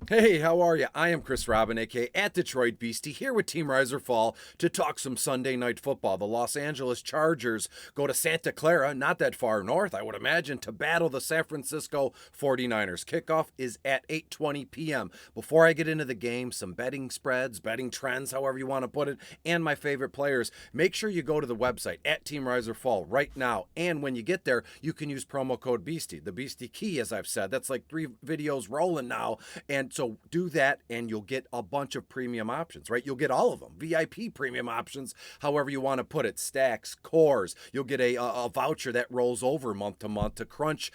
Hey, how are you? I am Chris Robin, aka at Detroit Beastie, here with Team Rise or Fall to talk some Sunday night football. The Los Angeles Chargers go to Santa Clara, not that far north, I would imagine, to battle the San Francisco 49ers. Kickoff is at 8:20 p.m. Before I get into the game, some betting spreads, betting trends, however you want to put it, and my favorite players, make sure you go to the website at Team Rise or Fall right now. And when you get there, you can use promo code Beastie, the Beastie key, as I've said. That's like 3 videos rolling now. And so do that and you'll get a bunch of premium options, right? You'll get all of them. VIP premium options, however you want to put it. Stacks, cores. You'll get a voucher that rolls over month to month to crunch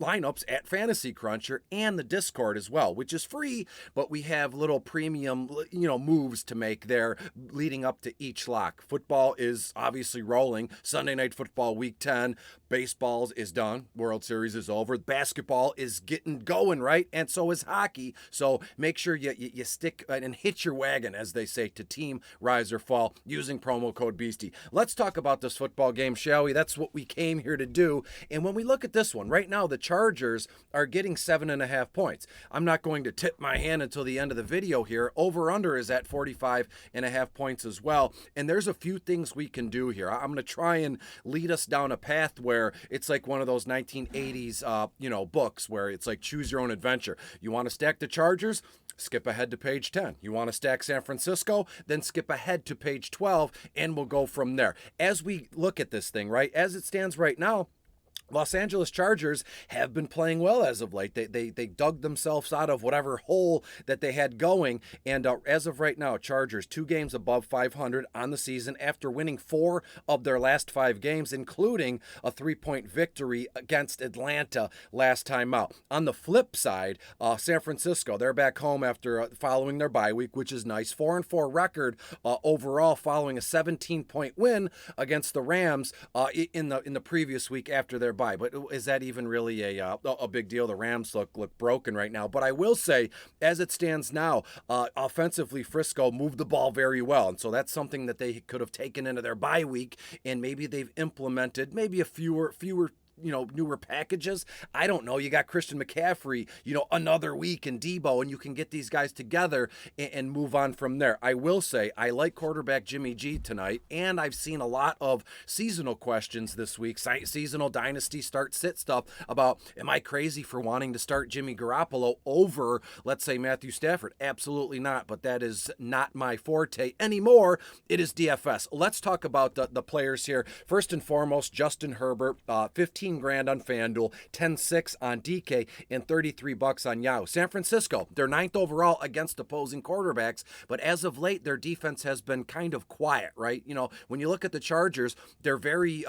lineups at Fantasy Cruncher and the Discord as well, which is free, but we have little premium, moves to make there leading up to each lock. Football is obviously rolling. Sunday Night Football Week 10. Baseball is done. World Series is over. Basketball is getting going, right? And so is hockey. So make sure you stick and hit your wagon, as they say, to Team Rise or Fall using promo code Beastie. Let's talk about this football game, shall we? That's what we came here to do. And when we look at this one, right now the Chargers are getting 7.5 points. I'm not going to tip my hand until the end of the video here. Over-under is at 45.5 points as well. And there's a few things we can do here. I'm going to try and lead us down a path where it's like one of those 1980s, books where it's like choose your own adventure. You want to stack the Chargers? Skip ahead to page 10. You want to stack San Francisco? Then skip ahead to page 12, and we'll go from there. As we look at this thing, right, as it stands right now, Los Angeles Chargers have been playing well as of late. They dug themselves out of whatever hole that they had going. And as of right now, Chargers 2 games above 500 on the season after winning 4 of their last 5 games, including a 3-point victory against Atlanta last time out. On the flip side, San Francisco, they're back home after following their bye week, which is nice. 4-4 record overall following a 17-point win against the Rams in the previous week after their bye. But is that even really a big deal? The Rams look broken right now. But I will say, as it stands now, offensively, Frisco moved the ball very well. And so that's something that they could have taken into their bye week, and maybe they've implemented maybe a fewer newer packages. I don't know. You got Christian McCaffrey, another week in Debo, and you can get these guys together and move on from there. I will say I like quarterback Jimmy G tonight, and I've seen a lot of seasonal questions this week, seasonal dynasty start-sit stuff about, am I crazy for wanting to start Jimmy Garoppolo over, let's say, Matthew Stafford? Absolutely not, but that is not my forte anymore. It is DFS. Let's talk about the players here. First and foremost, Justin Herbert, 15 grand on FanDuel, 10-6 on DK, and $33 on Yahoo. San Francisco, they're 9th overall against opposing quarterbacks, but as of late, their defense has been kind of quiet, right? When you look at the Chargers, they're very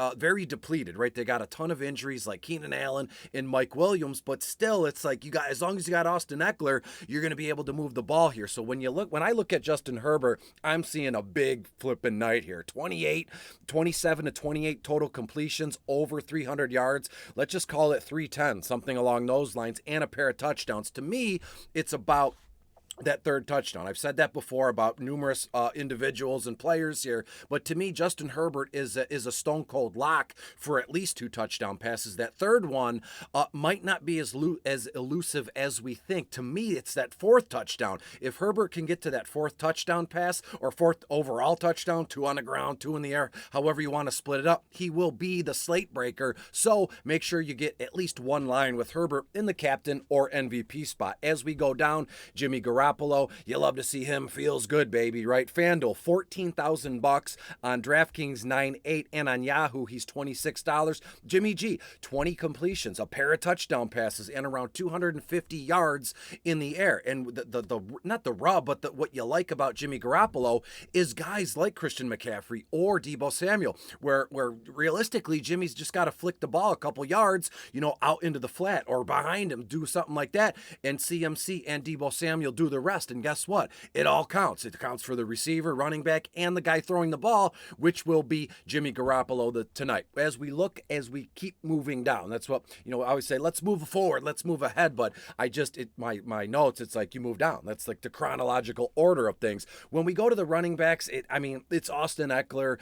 depleted, right? They got a ton of injuries like Keenan Allen and Mike Williams, but still, it's like as long as you got Austin Eckler, you're going to be able to move the ball here. So when I look at Justin Herbert, I'm seeing a big flipping night here. 27 to 28 total completions, over 300 yards. Let's just call it 310, something along those lines, and a pair of touchdowns. To me, it's about that third touchdown. I've said that before about numerous individuals and players here, but to me, Justin Herbert is a stone cold lock for at least 2 touchdown passes. That third one might not be as elusive as we think. To me, it's that 4th touchdown. If Herbert can get to that 4th touchdown pass or 4th overall touchdown, 2 on the ground, 2 in the air, however you want to split it up, he will be the slate breaker. So make sure you get at least one line with Herbert in the captain or MVP spot. As we go down, Jimmy Garoppolo, you love to see him. Feels good, baby, right? FanDuel, $14,000 on DraftKings, 9.8, and on Yahoo, he's $26. Jimmy G, 20 completions, a pair of touchdown passes, and around 250 yards in the air. And the not the rub, but what you like about Jimmy Garoppolo is guys like Christian McCaffrey or Debo Samuel, where realistically Jimmy's just got to flick the ball a couple yards, out into the flat or behind him, do something like that, and CMC and Debo Samuel do the rest. And guess what? It all counts. It counts for the receiver, running back, and the guy throwing the ball, which will be Jimmy Garoppolo tonight. As we keep moving down, that's what, I always say, let's move forward, let's move ahead. But my notes, it's like you move down. That's like the chronological order of things. When we go to the running backs, it's Austin Eckler,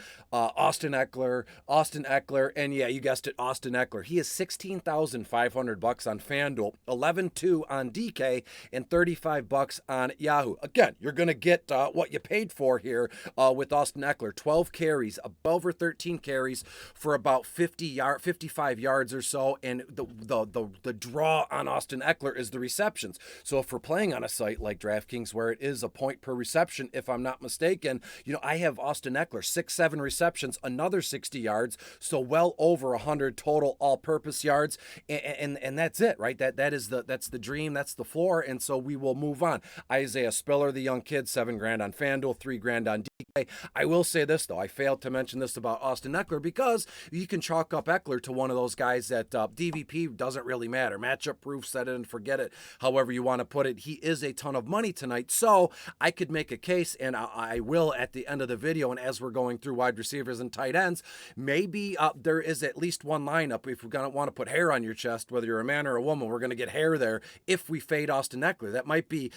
and yeah, you guessed it, Austin Eckler. He is $16,500 on FanDuel, 11.2 on DK, and $35 on Yahoo. Again, you're going to get what you paid for here with Austin Eckler. 12 carries, over 13 carries for about 55 yards or so, and the draw on Austin Eckler is the receptions. So if we're playing on a site like DraftKings where it is a point per reception, if I'm not mistaken, I have Austin Eckler 6-7 receptions, another 60 yards, so well over 100 total all-purpose yards, and that's it, right? That's the dream, that's the floor, and so we will move on. Isaiah Spiller, the young kid, $7,000 on FanDuel, $3,000 on DK. I will say this though, I failed to mention this about Austin Eckler because you can chalk up Eckler to one of those guys that DVP doesn't really matter. Matchup proof, set it and forget it, however you want to put it. He is a ton of money tonight, so I could make a case, and I will at the end of the video, and as we're going through wide receivers and tight ends, maybe there is at least one lineup. If we're going to want to put hair on your chest, whether you're a man or a woman, we're going to get hair there if we fade Austin Eckler. That might be,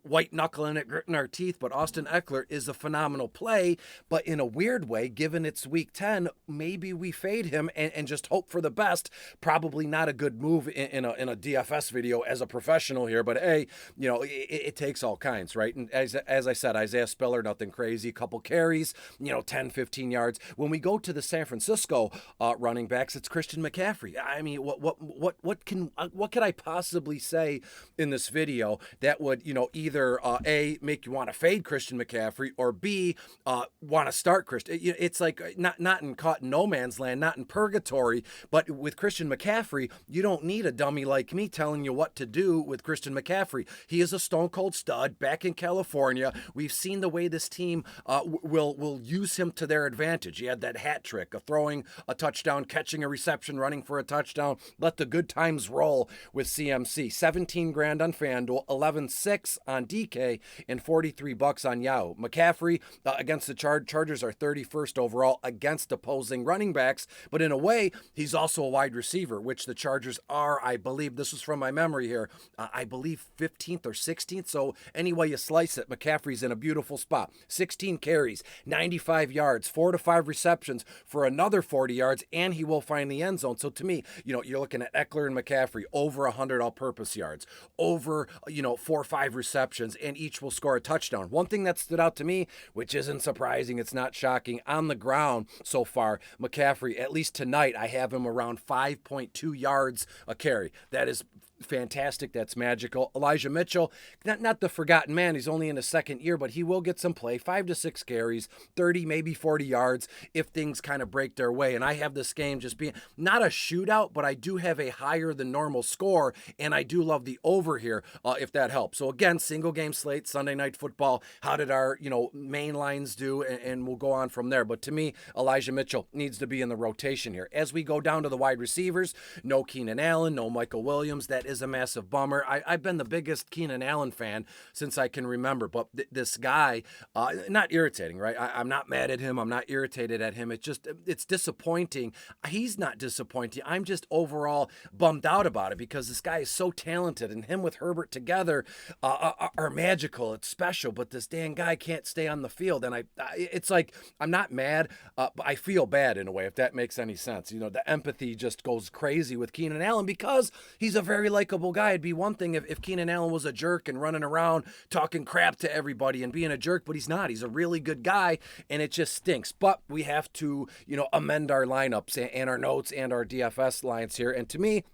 white knuckling it, gritting our teeth, but Austin Eckler is a phenomenal play. But in a weird way, given it's week 10, maybe we fade him and just hope for the best. Probably not a good move in a DFS video as a professional here, but hey, it takes all kinds, right? And as I said, Isaiah Spiller, nothing crazy, couple carries, 10, 15 yards. When we go to the San Francisco running backs, it's Christian McCaffrey. I mean, what can I possibly say in this video that would, either A, make you want to fade Christian McCaffrey, or B, want to start Christian? It's like not in caught in no man's land, not in purgatory, but with Christian McCaffrey, you don't need a dummy like me telling you what to do with Christian McCaffrey. He is a stone cold stud back in California. We've seen the way this team will use him to their advantage. He had that hat trick of throwing a touchdown, catching a reception, running for a touchdown. Let the good times roll with CMC. $17,000 on FanDuel, 11.6 on DK, and $43 on Yahoo. McCaffrey against the Chargers are 31st overall against opposing running backs, but in a way, he's also a wide receiver, which the Chargers are, I believe, this was from my memory here, I believe 15th or 16th, so any way you slice it, McCaffrey's in a beautiful spot. 16 carries, 95 yards, 4 to 5 receptions for another 40 yards, and he will find the end zone. So to me, you're looking at Eckler and McCaffrey, over 100 all-purpose yards, over, 4 or 5 receptions, and each will score a touchdown. One thing that stood out to me, which isn't surprising, it's not shocking, on the ground so far, McCaffrey, at least tonight, I have him around 5.2 yards a carry. That is fantastic. That's magical. Elijah Mitchell, not the forgotten man. He's only in his second year, but he will get some play. 5 to 6 carries, 30, maybe 40 yards if things kind of break their way. And I have this game just being not a shootout, but I do have a higher than normal score, and I do love the over here if that helps. So again, single game slate, Sunday Night Football. How did our main lines do? And we'll go on from there. But to me, Elijah Mitchell needs to be in the rotation here. As we go down to the wide receivers, no Keenan Allen, no Michael Williams. That is a massive bummer. I've been the biggest Keenan Allen fan since I can remember, but this guy, not irritating, right? I'm not mad at him. I'm not irritated at him. It's disappointing. He's not disappointing. I'm just overall bummed out about it because this guy is so talented, and him with Herbert together are magical. It's special, but this damn guy can't stay on the field. And it's like, I'm not mad, but I feel bad in a way, if that makes any sense. The empathy just goes crazy with Keenan Allen because he's a very likable guy. It'd be one thing if Keenan Allen was a jerk and running around talking crap to everybody and being a jerk, but he's not. He's a really good guy, and it just stinks. But we have to, amend our lineups and our notes and our DFS lines here. And to me,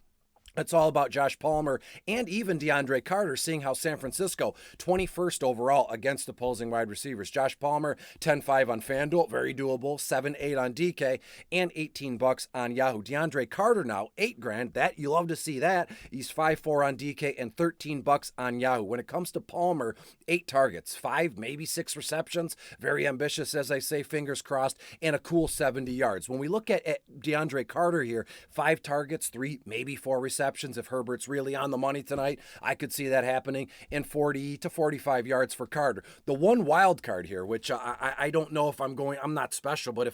it's all about Josh Palmer and even DeAndre Carter, seeing how San Francisco, 21st overall against opposing wide receivers. Josh Palmer, 10.5 on FanDuel, very doable, 7.8 on DK, and $18 on Yahoo. DeAndre Carter now, $8,000. That, you love to see that. He's 5.4 on DK and $13 on Yahoo. When it comes to Palmer, 8 targets, 5, maybe 6 receptions. Very ambitious, as I say, fingers crossed, and a cool 70 yards. When we look at DeAndre Carter here, 5 targets, 3, maybe 4 receptions. receptions if Herbert's really on the money tonight. I could see that happening, and 40 to 45 yards for Carter. The one wild card here, which I don't know if I'm not special, but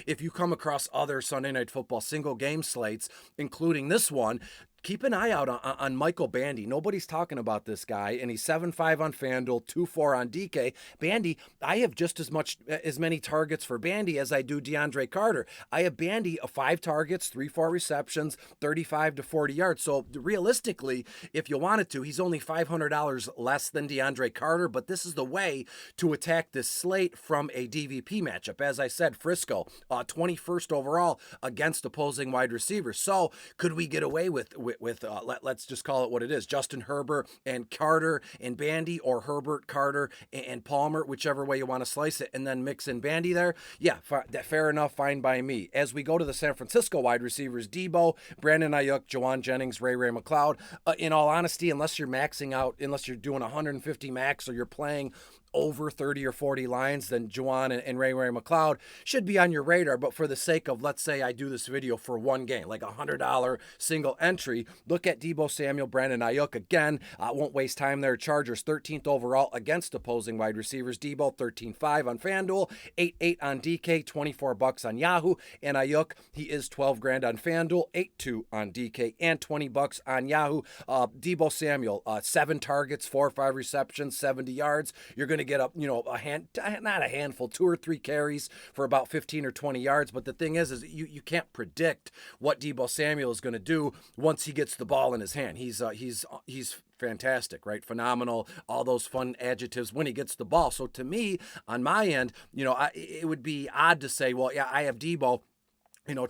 if you come across other Sunday Night Football single game slates, including this one, keep an eye out on Michael Bandy. Nobody's talking about this guy, and he's 7.5 on FanDuel, 2.4 on DK. Bandy, I have just as many targets for Bandy as I do DeAndre Carter. I have Bandy 5 targets, 3-4 receptions, 35 to 40 yards. So realistically, if you wanted to, he's only $500 less than DeAndre Carter, but this is the way to attack this slate from a DVP matchup. As I said, Frisco, 21st overall against opposing wide receivers. So could we get away with let's just call it what it is, Justin Herbert and Carter and Bandy, or Herbert, Carter, and Palmer, whichever way you want to slice it, and then mix in Bandy there? Yeah, fair enough, fine by me. As we go to the San Francisco wide receivers, Debo, Brandon Ayuk, Juwan Jennings, Ray McLeod, in all honesty, unless you're doing 150 max, or you're playing over 30 or 40 lines, then Juwan and Ray McLeod should be on your radar. But for the sake of, let's say I do this video for one game, like $100 single entry, look at Debo Samuel, Brandon Ayuk. Again, won't waste time there. Chargers 13th overall against opposing wide receivers. Debo 13.5 on FanDuel, 8.8 on DK, $24 on Yahoo. And Ayuk, he is $12,000 on FanDuel, 8.2 on DK, and $20 on Yahoo. Debo Samuel, 7 targets, 4 or 5 receptions, 70 yards. You're going to get up, not a handful, 2 or 3 carries for about 15 or 20 yards. But the thing is you can't predict what Debo Samuel is going to do once he gets the ball in his hand. He's fantastic, right? Phenomenal, all those fun adjectives when he gets the ball. So to me, on my end, it would be odd to say, well, yeah, I have Debo,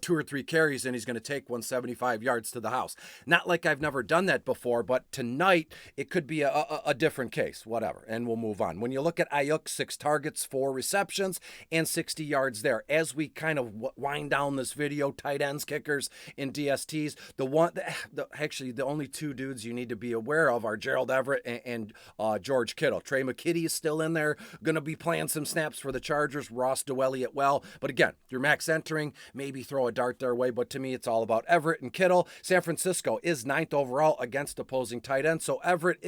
2 or 3 carries, and he's going to take 175 yards to the house. Not like I've never done that before, but tonight it could be a different case, whatever, and we'll move on. When you look at Ayuk, 6 targets, 4 receptions, and 60 yards there. As we kind of wind down this video, tight ends, kickers, and DSTs, the only 2 dudes you need to be aware of are Gerald Everett and George Kittle. Trey McKitty is still in there, going to be playing some snaps for the Chargers. Ross Dwelley at well, but again, you're max entering, maybe throw a dart their way, but to me, it's all about Everett and Kittle. San Francisco is 9th overall against opposing tight ends, so Everett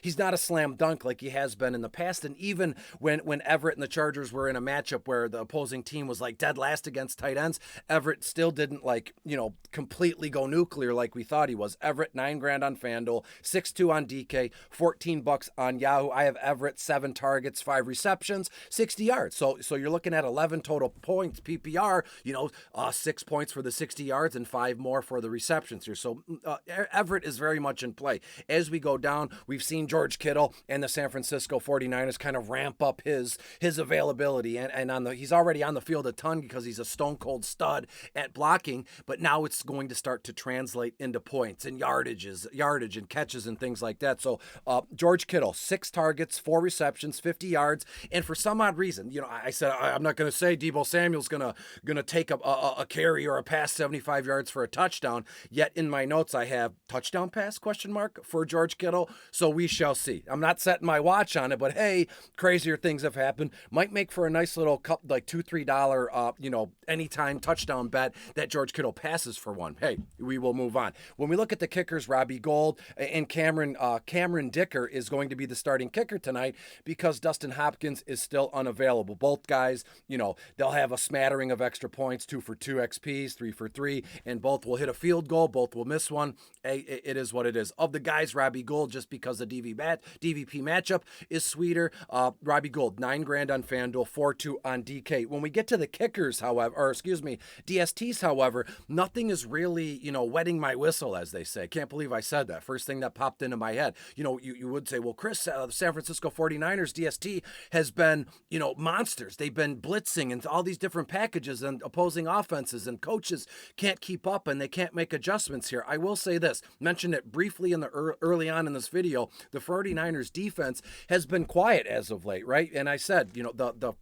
he's not a slam dunk like he has been in the past, and even when Everett and the Chargers were in a matchup where the opposing team was like dead last against tight ends, Everett still didn't completely go nuclear like we thought he was. Everett, $9,000 on FanDuel, 6.2 on DK, $14 on Yahoo. I have Everett, 7 targets, 5 receptions, 60 yards. So you're looking at 11 total points PPR, 6 points for the 60 yards and 5 more for the receptions here. So Everett is very much in play. As we go down, we've seen George Kittle and the San Francisco 49ers kind of ramp up his availability, and he's already on the field a ton because he's a stone cold stud at blocking, but now it's going to start to translate into points and yardage and catches and things like that. So George Kittle, 6 targets, 4 receptions, 50 yards, and for some odd reason, I said I'm not going to say Debo Samuel's going to take a carry or a pass 75 yards for a touchdown, yet in my notes I have touchdown pass ? For George Kittle. So we shall see. I'm not setting my watch on it, but hey, crazier things have happened. Might make for a nice little cup, like $2-3 anytime touchdown bet that George Kittle passes for one. Hey, we will move on. When we look at the kickers, Robbie Gould and Cameron Dicker is going to be the starting kicker tonight because Dustin Hopkins is still unavailable. Both guys, they'll have a smattering of extra points, 2 for 2 XPs, 3 for 3, and both will hit a field goal, both will miss one. Hey, it is what it is. Of the guys, Robbie Gould, just because the DVP matchup is sweeter, Robbie Gould, $9,000 on FanDuel, 4.2 on DK. When we get to the kickers, DSTs, however, nothing is really, wetting my whistle, as they say. Can't believe I said that. First thing that popped into my head. You would say, well, Chris, the San Francisco 49ers DST has been, monsters. They've been blitzing and all these different packages, and opposing offenses and coaches can't keep up and they can't make adjustments here. I will say this, mentioned it briefly in the early on in this video, the 49ers defense has been quiet as of late, right? And I said, the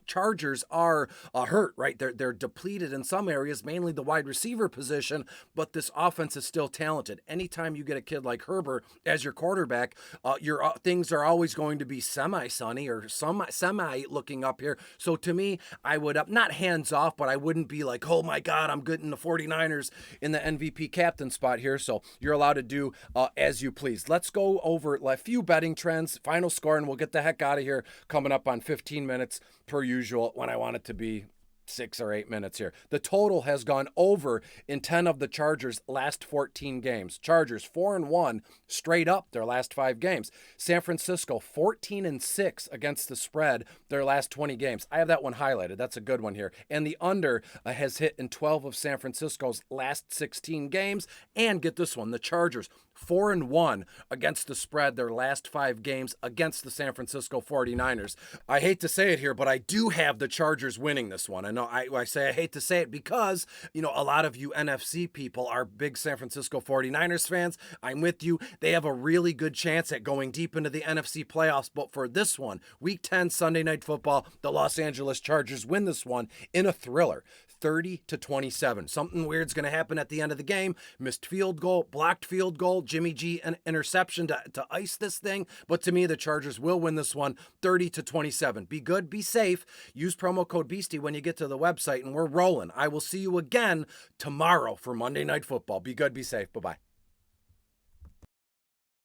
Chargers are hurt, right? They're depleted in some areas, mainly the wide receiver position, but this offense is still talented. Anytime you get a kid like Herbert as your quarterback, your things are always going to be semi-sunny or semi looking up here. So to me, I would not hands off, but I wouldn't be like, oh my God, I'm getting the 49ers in the MVP captain spot here. So you're allowed to do as you please. Let's go over a few betting trends, final score, and we'll get the heck out of here coming up on 15 minutes per usual when I want it to be 6 or 8 minutes here. The total has gone over in 10 of the Chargers' last 14 games. Chargers 4-1 straight up their last 5 games. San Francisco 14-6 against the spread their last 20 games. I have that one highlighted. That's a good one here. And the under has hit in 12 of San Francisco's last 16 games. And get this one, the Chargers 4-1 against the spread their last 5 games against the San Francisco 49ers. I hate to say it here, but I do have the Chargers winning this one. I know I say I hate to say it because, a lot of you NFC people are big San Francisco 49ers fans. I'm with you. They have a really good chance at going deep into the NFC playoffs. But for this one, Week 10 Sunday Night Football, the Los Angeles Chargers win this one in a thriller. 30-27. Something weird's going to happen at the end of the game. Missed field goal, blocked field goal, Jimmy G an interception to ice this thing. But to me, the Chargers will win this one 30-27. Be good, be safe. Use promo code Beastie when you get to the website, and we're rolling. I will see you again tomorrow for Monday Night Football. Be good, be safe. Bye-bye.